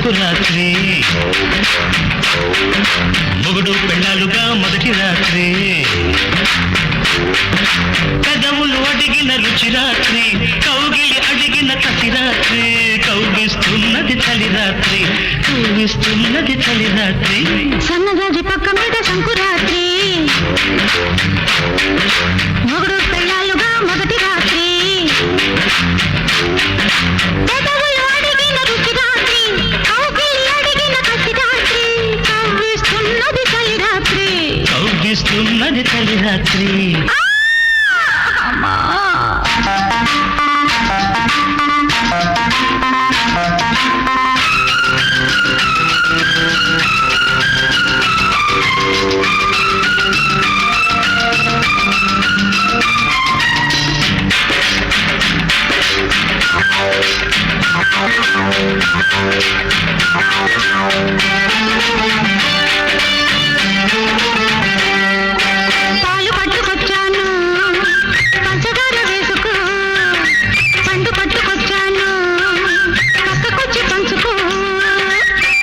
సంకురాత్రి మొగుడు పెళ్ళాలుగా మొదటి రాత్రి పెదవులు అడిగిన రుచి రాత్రి కౌగిలి అడిగిన కసి రాత్రి కౌగిస్తున్నది చలి రాత్రి కౌగిస్తున్నది చలి రాత్రి సన్నజాజి పక్క మీద సంకురాత్రి మొగుడు పెళ్ళాలుగా మొదటి రాత్రి పెదవులు అడిగిన రుచి రాత్రి కౌగిలి అడిగిన కసి రాత్రి కౌగిస్తున్నది చలి రాత్రి కౌగిస్తున్నది చలి రాత్రి పాలు పట్టుకొచ్చాను పంచదార వేసుకో పండు పట్టుకొచ్చాను పక్కకొచ్చి పంచుకో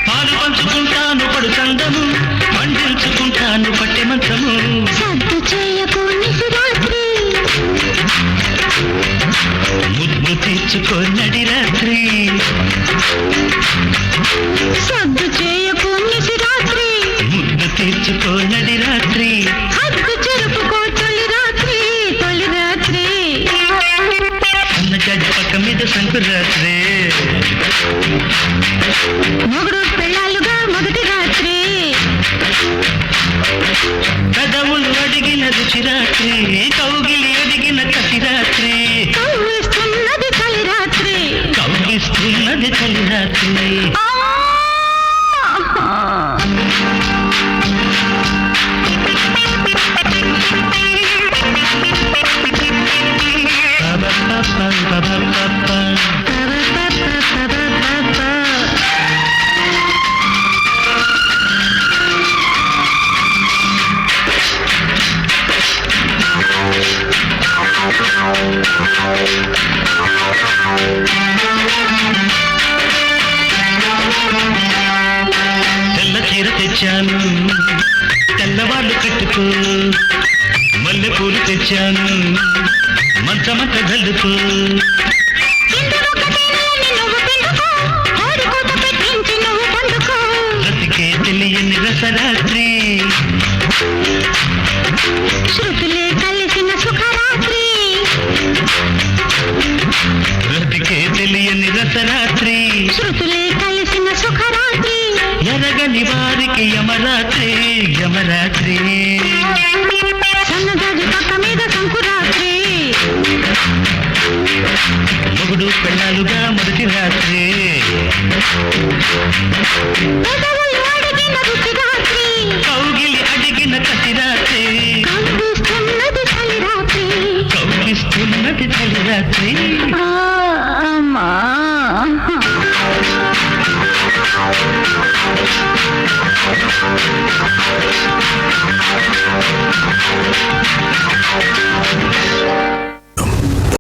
పాలు పంచుకుంటాను పడు చందము పండించుకుంటాను పట్టె మంచము సద్దు చేయకు నిశిరాత్రి ముద్దు తీర్చుకోనడి రాత్రి సద్దు చేయకు నిశిరాత్రి ముద్దు తీర్చుకోనడి రాత్రి హద్దు చెరుపుకో తొలి రాత్రి తొలి రాత్రి సన్నజాజి పక్క మీద సంకురాత్రి మొగుడు పెళ్ళాలుగా మొదటి రాత్రి పెదవులు అడిగిన రుచి రాత్రి కౌగిలి అడిగిన కసి రాత్రి కవ్విస్తున్నది చలి రాత్రి కౌగిస్తున్నది చలి రాత్రి తెల్ల చీర తెచ్చాను తెల్లవాళ్ళు కట్టుకో మల్లె పూలు తెచ్చాను మంచమంత గల్లుకో బ్రతికే తెలియని రసరాత్రి శృతులే కలిసిన సుఖరాత్రి బ్రతికే తెలియని రసరాత్రి శృతులే కలిసిన సుఖరాత్రి ఎరగని వారికి యమరాత్రి యమరాత్రి సన్నజాజి పక్క మీద సంకురాత్రి మొగుడు పెళ్ళాలుగా మొదటి రాత్రి పెదవులు అడిగిన రుచి రాత్రి కౌగిలి అడిగిన కసి రాత్రి కవ్విస్తున్నది చలి రాత్రి కౌగిస్తున్నది చలి రాత్రి